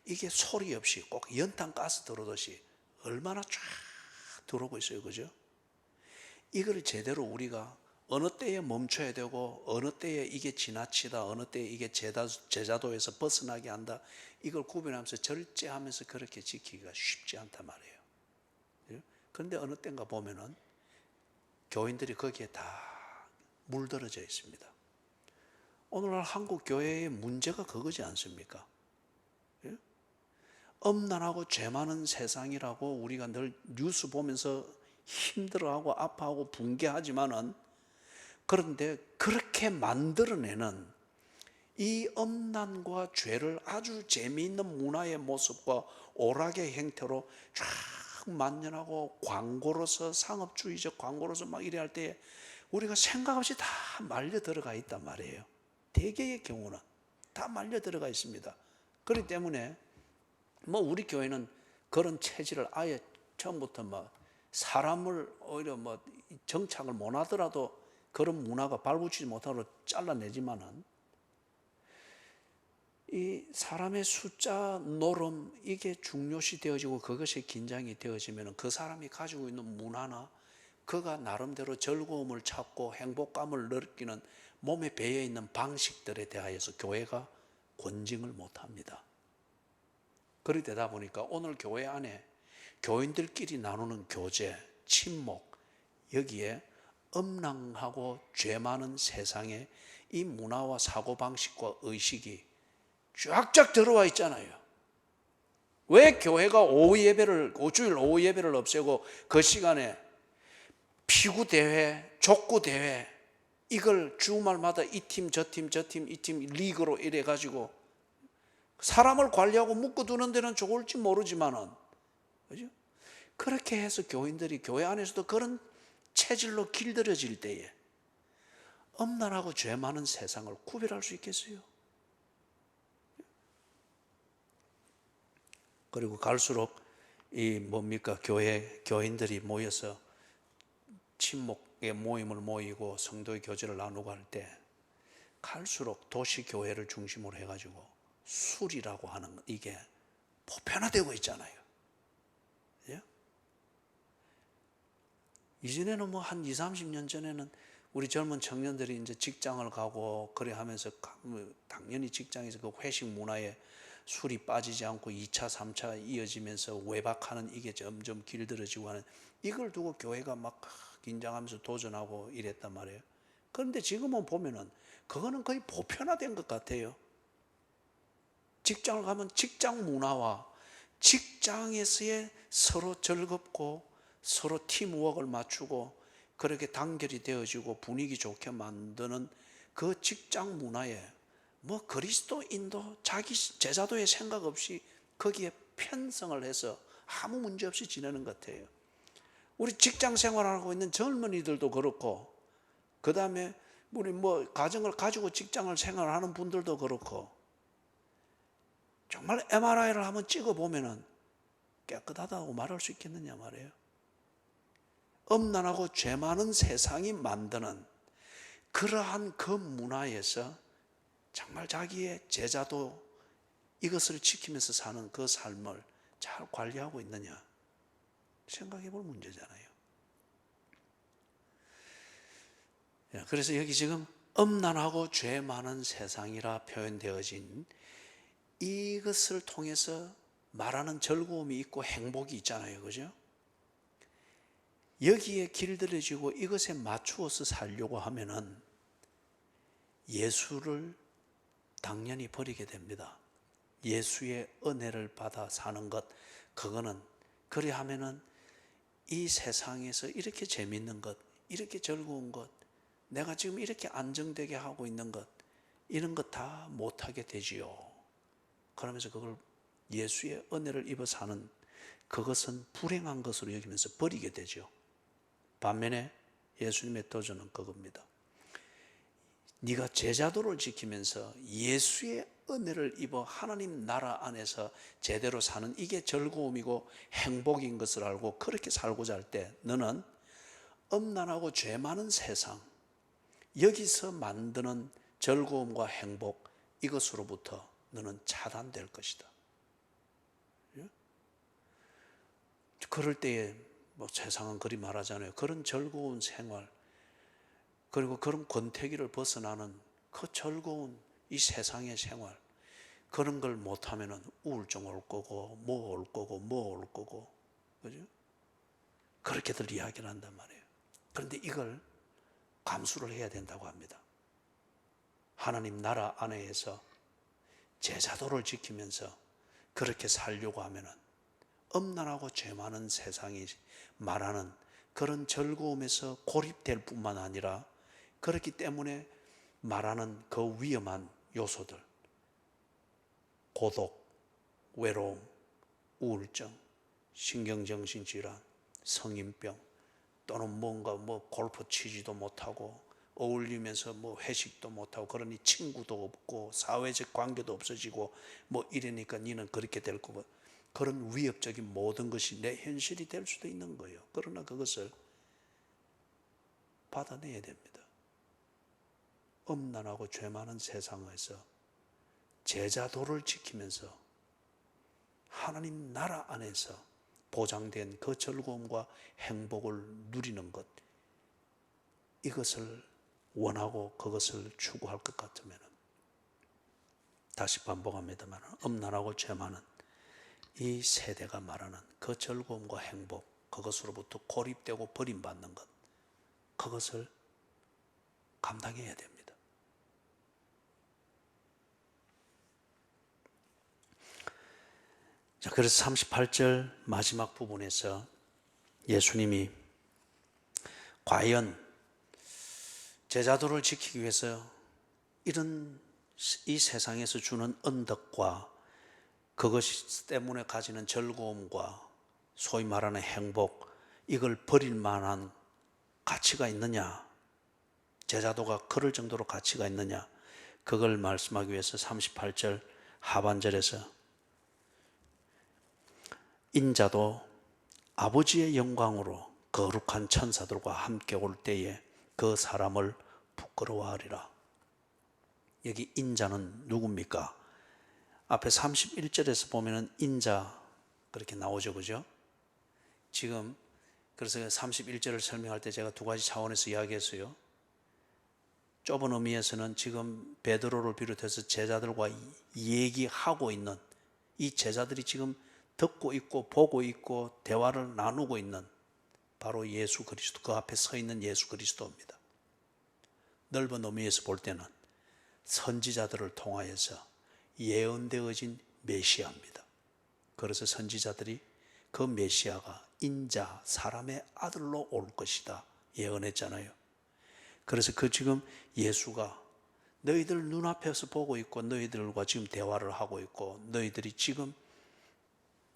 [SPEAKER 1] 이게 소리 없이 꼭 연탄 가스 들어오듯이 얼마나 쫙 들어오고 있어요. 그죠? 이걸 제대로 우리가 어느 때에 멈춰야 되고 어느 때에 이게 지나치다 어느 때에 이게 제자도에서 벗어나게 한다 이걸 구별하면서 절제하면서 그렇게 지키기가 쉽지 않단 말이에요. 그런데 어느 때인가 보면은 교인들이 거기에 다 물들어져 있습니다. 오늘날 한국 교회의 문제가 그거지 않습니까? 엄난하고 죄 많은 세상이라고 우리가 늘 뉴스 보면서 힘들어하고 아파하고 붕괴하지만은 그런데 그렇게 만들어내는 이 엄난과 죄를 아주 재미있는 문화의 모습과 오락의 행태로 쫙 만연하고 광고로서 상업주의적 광고로서 막 이래 할 때 우리가 생각 없이 다 말려 들어가 있단 말이에요. 대개의 경우는 다 말려 들어가 있습니다. 그렇기 때문에 뭐 우리 교회는 그런 체질을 아예 처음부터 막 사람을 오히려 뭐 정착을 못 하더라도 그런 문화가 발붙이지 못하고 잘라내지만은, 이 사람의 숫자 노름, 이게 중요시 되어지고 그것이 긴장이 되어지면 그 사람이 가지고 있는 문화나 그가 나름대로 즐거움을 찾고 행복감을 느끼는 몸에 배어 있는 방식들에 대하여서 교회가 권징을 못합니다. 그렇게 되다 보니까 오늘 교회 안에 교인들끼리 나누는 교제, 친목, 여기에 음란하고 죄 많은 세상에 이 문화와 사고방식과 의식이 쫙쫙 들어와 있잖아요. 왜 교회가 주일 오후 예배를 없애고 그 시간에 피구 대회, 족구 대회, 이걸 주말마다 이 팀, 저 팀, 이 팀 리그로 이래 가지고 사람을 관리하고 묶어두는 데는 좋을지 모르지만은, 그죠? 그렇게 해서 교인들이 교회 안에서도 그런 체질로 길들여질 때에 음란하고 죄 많은 세상을 구별할 수 있겠어요? 그리고 갈수록 이 뭡니까, 교인들이 모여서 친목의 모임을 모이고 성도의 교제를 나누고 할 때 갈수록 도시 교회를 중심으로 해가지고 술이라고 하는 이게 보편화되고 있잖아요. 예? 이전에는 뭐 한 20, 30년 전에는 우리 젊은 청년들이 이제 직장을 가고 그래 하면서 당연히 직장에서 그 회식 문화에 술이 빠지지 않고 2차, 3차 이어지면서 외박하는 이게 점점 길들어지고 하는, 이걸 두고 교회가 막 긴장하면서 도전하고 이랬단 말이에요. 그런데 지금은 보면은 그거는 거의 보편화된 것 같아요. 직장을 가면 직장 문화와 직장에서의 서로 즐겁고 서로 팀워크를 맞추고 그렇게 단결이 되어지고 분위기 좋게 만드는 그 직장 문화에 뭐 그리스도인도 자기 제자도의 생각 없이 거기에 편성을 해서 아무 문제 없이 지내는 것 같아요. 우리 직장 생활하고 있는 젊은이들도 그렇고, 그 다음에 우리 뭐 가정을 가지고 직장을 생활하는 분들도 그렇고, 정말 MRI를 한번 찍어보면은 깨끗하다고 말할 수 있겠느냐 말이에요. 음란하고 죄 많은 세상이 만드는 그러한 그 문화에서 정말 자기의 제자도 이것을 지키면서 사는 그 삶을 잘 관리하고 있느냐 생각해 볼 문제잖아요. 그래서 여기 지금 음란하고 죄 많은 세상이라 표현되어진 이것을 통해서 말하는 즐거움이 있고 행복이 있잖아요. 그죠? 여기에 길들여지고 이것에 맞추어서 살려고 하면은 예수를 당연히 버리게 됩니다. 예수의 은혜를 받아 사는 것, 그거는 그리 하면은 이 세상에서 이렇게 재밌는 것, 이렇게 즐거운 것, 내가 지금 이렇게 안정되게 하고 있는 것, 이런 것 다 못하게 되지요. 그러면서 그걸 예수의 은혜를 입어 사는 그것은 불행한 것으로 여기면서 버리게 되죠. 반면에 예수님의 도전은 그겁니다. 네가 제자도를 지키면서 예수의 은혜를 입어 하나님 나라 안에서 제대로 사는 이게 즐거움이고 행복인 것을 알고 그렇게 살고자 할 때 너는 음란하고 죄 많은 세상, 여기서 만드는 즐거움과 행복, 이것으로부터 너는 차단될 것이다. 그럴 때에 뭐 세상은 그리 말하잖아요. 그런 즐거운 생활, 그리고 그런 권태기를 벗어나는 그 즐거운 이 세상의 생활, 그런 걸 못하면 우울증 올 거고 뭐 올 거고 뭐 올 거고, 그죠? 그렇게들 이야기를 한단 말이에요. 그런데 이걸 감수를 해야 된다고 합니다. 하나님 나라 안에서 제자도를 지키면서 그렇게 살려고 하면은 음란하고 죄 많은 세상이 말하는 그런 즐거움에서 고립될 뿐만 아니라, 그렇기 때문에 말하는 그 위험한 요소들, 고독, 외로움, 우울증, 신경정신질환, 성인병, 또는 뭔가 뭐 골프 치지도 못하고 어울리면서 뭐 회식도 못하고 그러니 친구도 없고 사회적 관계도 없어지고 뭐 이러니까 니는 그렇게 될 거고, 그런 위협적인 모든 것이 내 현실이 될 수도 있는 거예요. 그러나 그것을 받아내야 됩니다. 음란하고 죄 많은 세상에서 제자도를 지키면서 하나님 나라 안에서 보장된 그 즐거움과 행복을 누리는 것, 이것을 원하고 그것을 추구할 것 같으면, 다시 반복합니다만, 음란하고 죄 많은 이 세대가 말하는 그 즐거움과 행복, 그것으로부터 고립되고 버림받는 것, 그것을 감당해야 됩니다. 자, 그래서 38절 마지막 부분에서 예수님이 과연 제자도를 지키기 위해서 이런 이 세상에서 주는 언덕과 그것 때문에 가지는 즐거움과 소위 말하는 행복, 이걸 버릴 만한 가치가 있느냐, 제자도가 그럴 정도로 가치가 있느냐, 그걸 말씀하기 위해서 38절 하반절에서 인자도 아버지의 영광으로 거룩한 천사들과 함께 올 때에 그 사람을 부끄러워하리라. 여기 인자는 누굽니까? 앞에 31절에서 보면은 인자 그렇게 나오죠, 그죠? 지금 그래서 31절을 설명할 때 제가 두 가지 차원에서 이야기했어요. 좁은 의미에서는 지금 베드로를 비롯해서 제자들과 얘기하고 있는 이 제자들이 지금 듣고 있고 보고 있고 대화를 나누고 있는 바로 예수 그리스도, 그 앞에 서 있는 예수 그리스도입니다. 넓은 의미에서 볼 때는 선지자들을 통하여서 예언되어진 메시아입니다. 그래서 선지자들이 그 메시아가 인자, 사람의 아들로 올 것이다 예언했잖아요. 그래서 그 지금 예수가 너희들 눈앞에서 보고 있고 너희들과 지금 대화를 하고 있고 너희들이 지금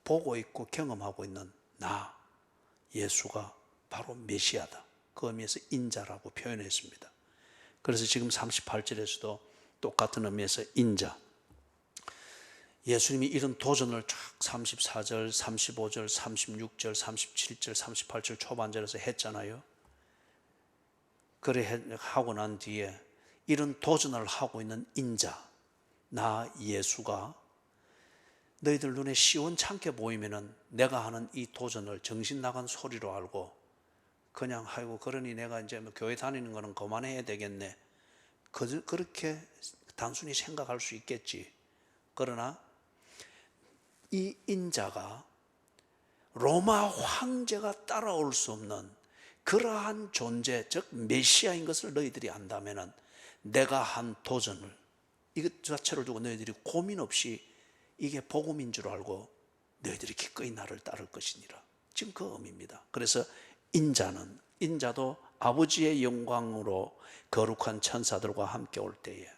[SPEAKER 1] 보고 있고 경험하고 있는 나 예수가 바로 메시아다. 그 의미에서 인자라고 표현했습니다. 그래서 지금 38절에서도 똑같은 의미에서 인자, 예수님이 이런 도전을 쫙 34절, 35절, 36절, 37절, 38절 초반절에서 했잖아요. 그래 하고 난 뒤에 이런 도전을 하고 있는 인자, 나 예수가 너희들 눈에 시원찮게 보이면은 내가 하는 이 도전을 정신 나간 소리로 알고 그냥 아이고 그러니 내가 이제 뭐 교회 다니는 거는 그만해야 되겠네, 그렇게 단순히 생각할 수 있겠지. 그러나 이 인자가 로마 황제가 따라올 수 없는 그러한 존재, 즉 메시아인 것을 너희들이 안다면은 내가 한 도전을 이것 자체를 두고 너희들이 고민 없이 이게 복음인 줄 알고 너희들이 기꺼이 나를 따를 것이니라. 지금 그 의미입니다. 그래서 인자도 아버지의 영광으로 거룩한 천사들과 함께 올 때에,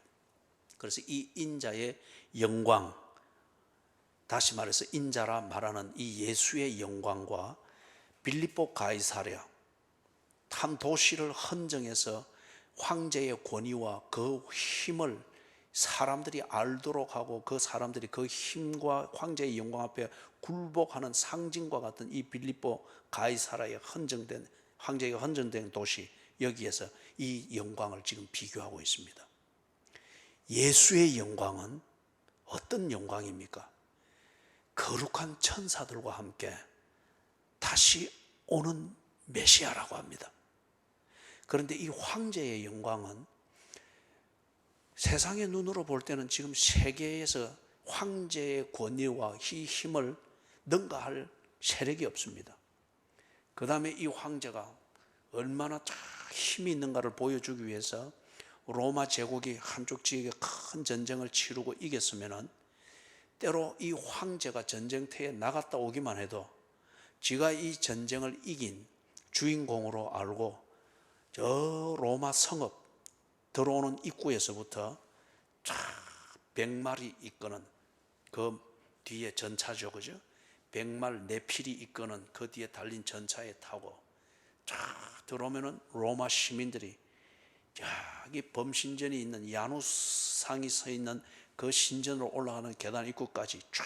[SPEAKER 1] 그래서 이 인자의 영광, 다시 말해서 인자라 말하는 이 예수의 영광과 빌립보 가이사랴 한 도시를 헌정해서 황제의 권위와 그 힘을 사람들이 알도록 하고 그 사람들이 그 힘과 황제의 영광 앞에 굴복하는 상징과 같은 이 빌립보 가이사랴에 헌정된, 황제에게 헌정된 도시, 여기에서 이 영광을 지금 비교하고 있습니다. 예수의 영광은 어떤 영광입니까? 거룩한 천사들과 함께 다시 오는 메시아라고 합니다. 그런데 이 황제의 영광은 세상의 눈으로 볼 때는 지금 세계에서 황제의 권위와 이 힘을 능가할 세력이 없습니다. 그 다음에 이 황제가 얼마나 힘이 있는가를 보여주기 위해서 로마 제국이 한쪽 지역에 큰 전쟁을 치르고 이겼으면은 때로 이 황제가 전쟁터에 나갔다 오기만 해도 지가 이 전쟁을 이긴 주인공으로 알고 저 로마 성읍 들어오는 입구에서부터 쫙 100마리 이끄는 그 뒤에 전차죠, 그죠? 100말 내필이 이끄는 그 뒤에 달린 전차에 타고 쫙 들어오면은 로마 시민들이 저기 범신전이 있는 야누상이 서 있는 그 신전으로 올라가는 계단 입구까지 쫙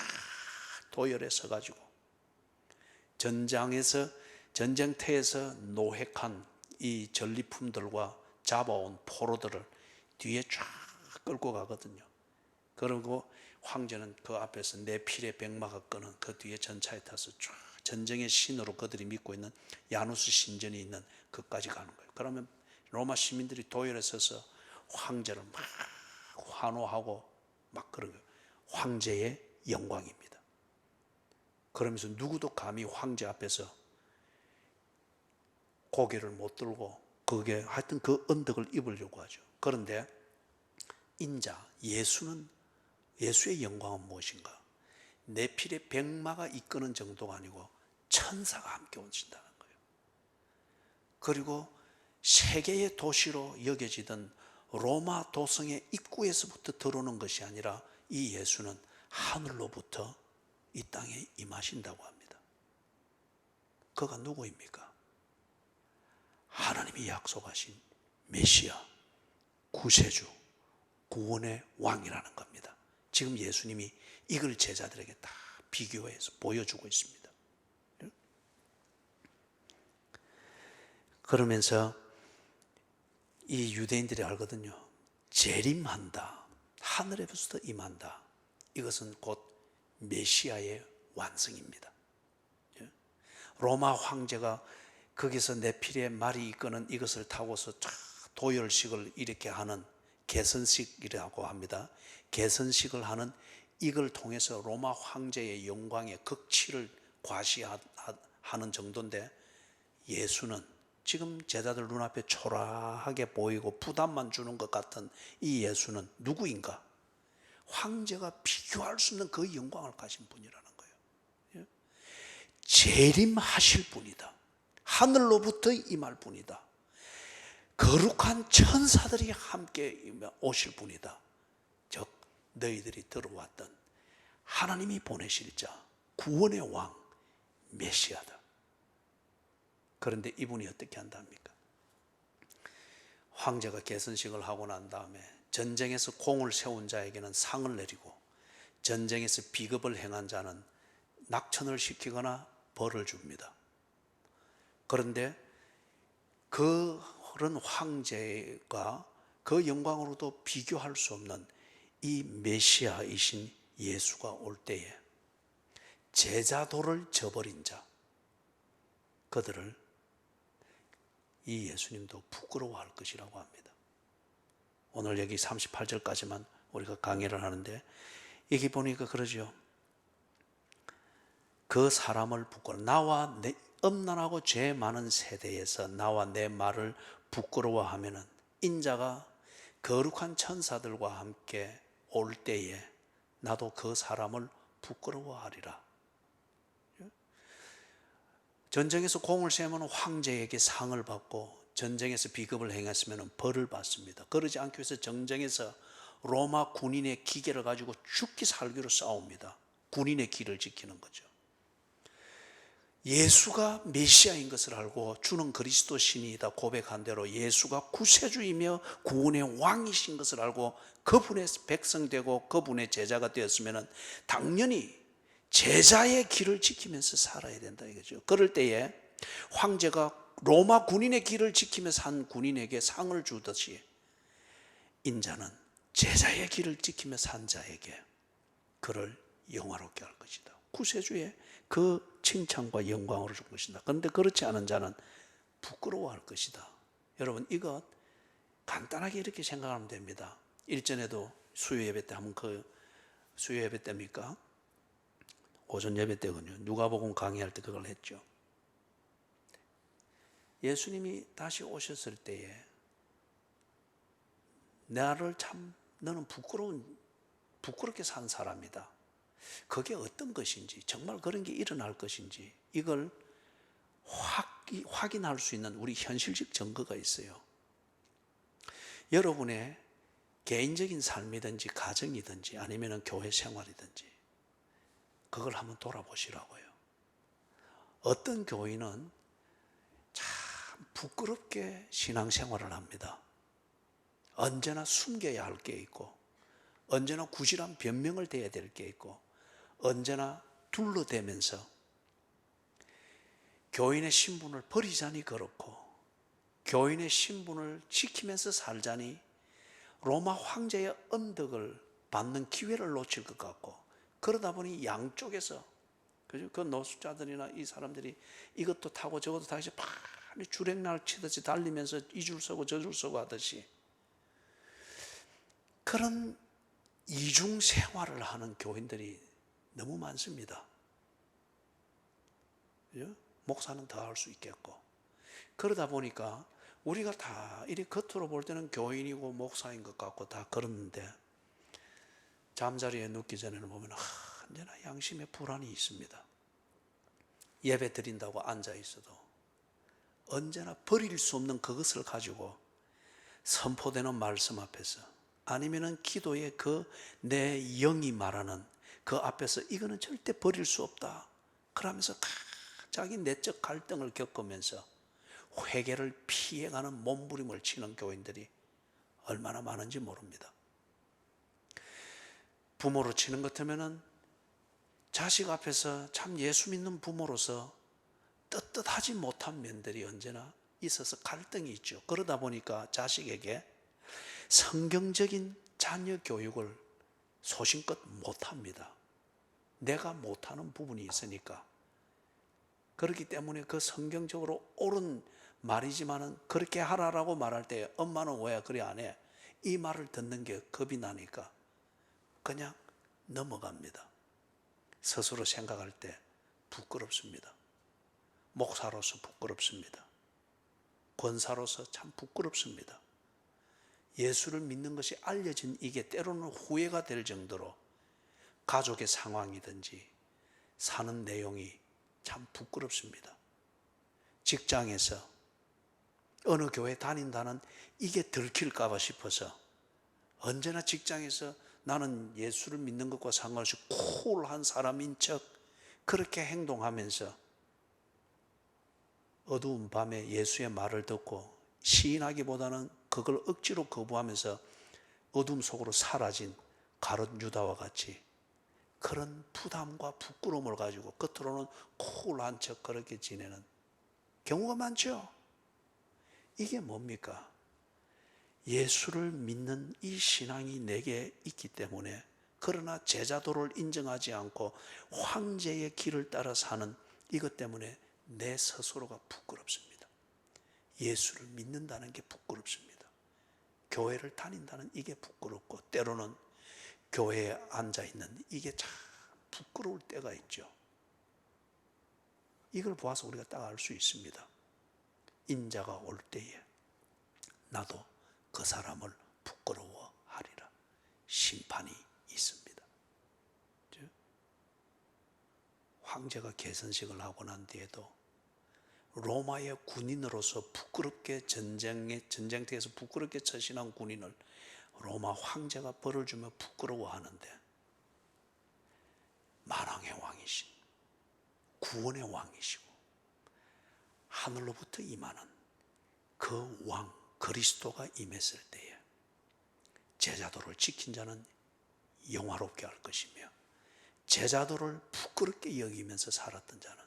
[SPEAKER 1] 도열에 서가지고 전쟁터에서 노획한 이 전리품들과 잡아온 포로들을 뒤에 쫙 끌고 가거든요. 그리고 황제는 그 앞에서 내 필의 백마가 끄는 그 뒤에 전차에 타서 쫙 전쟁의 신으로 그들이 믿고 있는 야누스 신전이 있는 그까지 가는 거예요. 그러면 로마 시민들이 도열에 서서 황제를 막 환호하고 막 그런 거예요. 황제의 영광입니다. 그러면서 누구도 감히 황제 앞에서 고개를 못 들고 그게 하여튼 그 언덕을 입으려고 하죠. 그런데 인자 예수의 영광은 무엇인가? 내 필의 백마가 이끄는 정도가 아니고 천사가 함께 오신다는 거예요. 그리고 세계의 도시로 여겨지던 로마 도성의 입구에서부터 들어오는 것이 아니라 이 예수는 하늘로부터 이 땅에 임하신다고 합니다. 그가 누구입니까? 하나님이 약속하신 메시아, 구세주, 구원의 왕이라는 겁니다. 지금 예수님이 이걸 제자들에게 다 비교해서 보여주고 있습니다. 그러면서 이 유대인들이 알거든요. 재림한다, 하늘에서부터 임한다. 이것은 곧 메시아의 완성입니다. 로마 황제가 거기서 네피리의 말이 이끄는 이것을 타고서 도열식을 이렇게 하는 개선식이라고 합니다. 개선식을 하는 이걸 통해서 로마 황제의 영광의 극치를 과시하는 정도인데, 예수는 지금 제자들 눈앞에 초라하게 보이고 부담만 주는 것 같은 이 예수는 누구인가? 황제가 비교할 수 없는 그 영광을 가진 분이라는 거예요. 재림하실 분이다. 하늘로부터 임할 분이다. 거룩한 천사들이 함께 오실 분이다. 즉 너희들이 들어왔던 하나님이 보내실 자, 구원의 왕 메시아다. 그런데 이분이 어떻게 한답니까? 황제가 개선식을 하고 난 다음에 전쟁에서 공을 세운 자에게는 상을 내리고, 전쟁에서 비겁을 행한 자는 낙천을 시키거나 벌을 줍니다. 그런데 그런 황제가 그 영광으로도 비교할 수 없는 이 메시아이신 예수가 올 때에 제자도를 저버린 자, 그들을 이 예수님도 부끄러워할 것이라고 합니다. 오늘 여기 38절까지만 우리가 강의를 하는데, 여기 보니까 그러죠. 그 사람을 나와 내 엄난하고 죄 많은 세대에서 나와 내 말을 부끄러워하면은 인자가 거룩한 천사들과 함께 올 때에 나도 그 사람을 부끄러워하리라. 전쟁에서 공을 세우면 황제에게 상을 받고, 전쟁에서 비겁을 행했으면 벌을 받습니다. 그러지 않기 위해서 전쟁에서 로마 군인의 기계를 가지고 죽기 살기로 싸웁니다. 군인의 길을 지키는 거죠. 예수가 메시아인 것을 알고 주는 그리스도 신이다 고백한 대로 예수가 구세주이며 구원의 왕이신 것을 알고 그분의 백성 되고 그분의 제자가 되었으면 당연히 제자의 길을 지키면서 살아야 된다 이거죠. 그럴 때에 황제가 로마 군인의 길을 지키면서 산 군인에게 상을 주듯이 인자는 제자의 길을 지키며 산 자에게 그를 영화롭게 할 것이다. 구세주의 그 칭찬과 영광으로 줄 것이다. 그런데 그렇지 않은 자는 부끄러워할 것이다. 여러분, 이것 간단하게 이렇게 생각하면 됩니다. 일전에도 수요 예배 때 한번 수요 예배 때입니까? 오전 예배 때군요. 누가복음 강의할 때 그걸 했죠. 예수님이 다시 오셨을 때에 너는 부끄럽게 산 사람이다. 그게 어떤 것인지, 정말 그런 게 일어날 것인지, 이걸 확인할 수 있는 우리 현실적 증거가 있어요. 여러분의 개인적인 삶이든지 가정이든지 아니면 교회 생활이든지 그걸 한번 돌아보시라고요. 어떤 교인은 참 부끄럽게 신앙생활을 합니다. 언제나 숨겨야 할 게 있고, 언제나 구실한 변명을 대야 될 게 있고, 언제나 둘러대면서 교인의 신분을 버리자니 그렇고 교인의 신분을 지키면서 살자니 로마 황제의 언덕을 받는 기회를 놓칠 것 같고, 그러다 보니 양쪽에서 그 노숙자들이나 이 사람들이 이것도 타고 저것도 타고 빨리 주랭날 치듯이 달리면서 이 줄 서고 저 줄 서고 하듯이 그런 이중 생활을 하는 교인들이 너무 많습니다. 목사는 더 할 수 있겠고. 그러다 보니까 우리가 다 이리 겉으로 볼 때는 교인이고 목사인 것 같고 다 그러는데 잠자리에 눕기 전에는 보면 언제나 양심에 불안이 있습니다. 예배 드린다고 앉아 있어도 언제나 버릴 수 없는 그것을 가지고 선포되는 말씀 앞에서, 아니면은 기도의 그 내 영이 말하는 그 앞에서 이거는 절대 버릴 수 없다 그러면서 자기 내적 갈등을 겪으면서 회개를 피해가는 몸부림을 치는 교인들이 얼마나 많은지 모릅니다. 부모로 치는 것 같으면은 자식 앞에서 참 예수 믿는 부모로서 떳떳하지 못한 면들이 언제나 있어서 갈등이 있죠. 그러다 보니까 자식에게 성경적인 자녀 교육을 소신껏 못합니다. 내가 못하는 부분이 있으니까. 그렇기 때문에 그 성경적으로 옳은 말이지만은 그렇게 하라라고 말할 때 엄마는 왜 그래 안 해? 이 말을 듣는 게 겁이 나니까 그냥 넘어갑니다. 스스로 생각할 때 부끄럽습니다. 목사로서 부끄럽습니다. 권사로서 참 부끄럽습니다. 예수를 믿는 것이 알려진 이게 때로는 후회가 될 정도로 가족의 상황이든지 사는 내용이 참 부끄럽습니다. 직장에서 어느 교회 다닌다는 이게 들킬까 봐 싶어서 언제나 직장에서 나는 예수를 믿는 것과 상관없이 쿨한 사람인 척 그렇게 행동하면서 어두운 밤에 예수의 말을 듣고 시인하기보다는 그걸 억지로 거부하면서 어둠 속으로 사라진 가룟 유다와 같이 그런 부담과 부끄러움을 가지고 겉으로는 쿨한 척 그렇게 지내는 경우가 많죠. 이게 뭡니까? 예수를 믿는 이 신앙이 내게 있기 때문에, 그러나 제자도를 인정하지 않고 황제의 길을 따라 사는 이것 때문에 내 스스로가 부끄럽습니다. 예수를 믿는다는 게 부끄럽습니다. 교회를 다닌다는 이게 부끄럽고, 때로는 교회에 앉아있는 이게 참 부끄러울 때가 있죠. 이걸 보아서 우리가 딱 알 수 있습니다. 인자가 올 때에 나도 그 사람을 부끄러워하리라. 심판이 있습니다. 황제가 개선식을 하고 난 뒤에도 로마의 군인으로서 부끄럽게 전쟁터에서 부끄럽게 처신한 군인을 로마 황제가 벌을 주며 부끄러워하는데, 만왕의 왕이신 구원의 왕이시고 하늘로부터 임하는 그 왕 그리스도가 임했을 때에 제자도를 지킨 자는 영화롭게 할 것이며, 제자도를 부끄럽게 여기면서 살았던 자는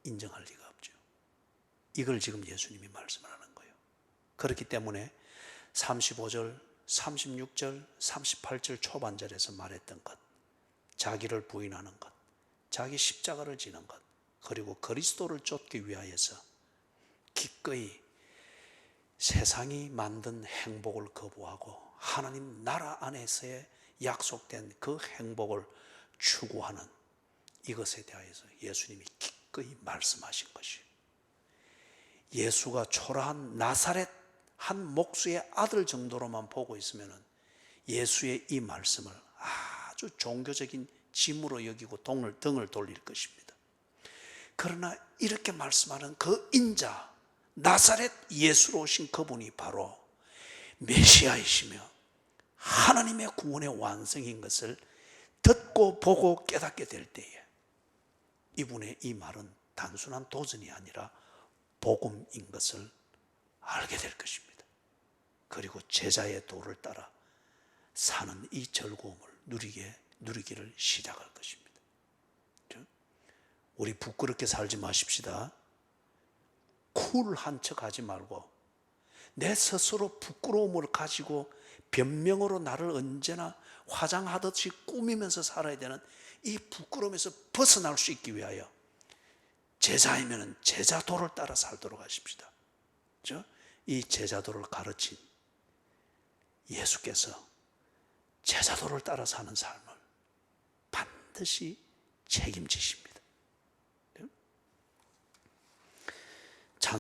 [SPEAKER 1] 인정할 리가 없죠. 이걸 지금 예수님이 말씀을 하는 거예요. 그렇기 때문에 35절, 36절, 38절 초반절에서 말했던 것, 자기를 부인하는 것, 자기 십자가를 지는 것, 그리고 그리스도를 쫓기 위하여서 기꺼이 세상이 만든 행복을 거부하고 하나님 나라 안에서의 약속된 그 행복을 추구하는 이것에 대하여서 예수님이 기꺼이 말씀하신 것이에요. 예수가 초라한 나사렛 한 목수의 아들 정도로만 보고 있으면 예수의 이 말씀을 아주 종교적인 짐으로 여기고 등을 돌릴 것입니다. 그러나 이렇게 말씀하는 그 인자, 나사렛 예수로 오신 그분이 바로 메시아이시며 하나님의 구원의 완성인 것을 듣고 보고 깨닫게 될 때에 이분의 이 말은 단순한 도전이 아니라 복음인 것을 알게 될 것입니다. 그리고 제자의 도를 따라 사는 이 즐거움을 누리기를 시작할 것입니다. 우리 부끄럽게 살지 마십시다. 쿨한 척 하지 말고 내 스스로 부끄러움을 가지고 변명으로 나를 언제나 화장하듯이 꾸미면서 살아야 되는 이 부끄러움에서 벗어날 수 있기 위하여 제자이면 제자도를 따라 살도록 하십시다. 이 제자도를 가르친 예수께서 제자도를 따라 사는 삶을 반드시 책임지십니다.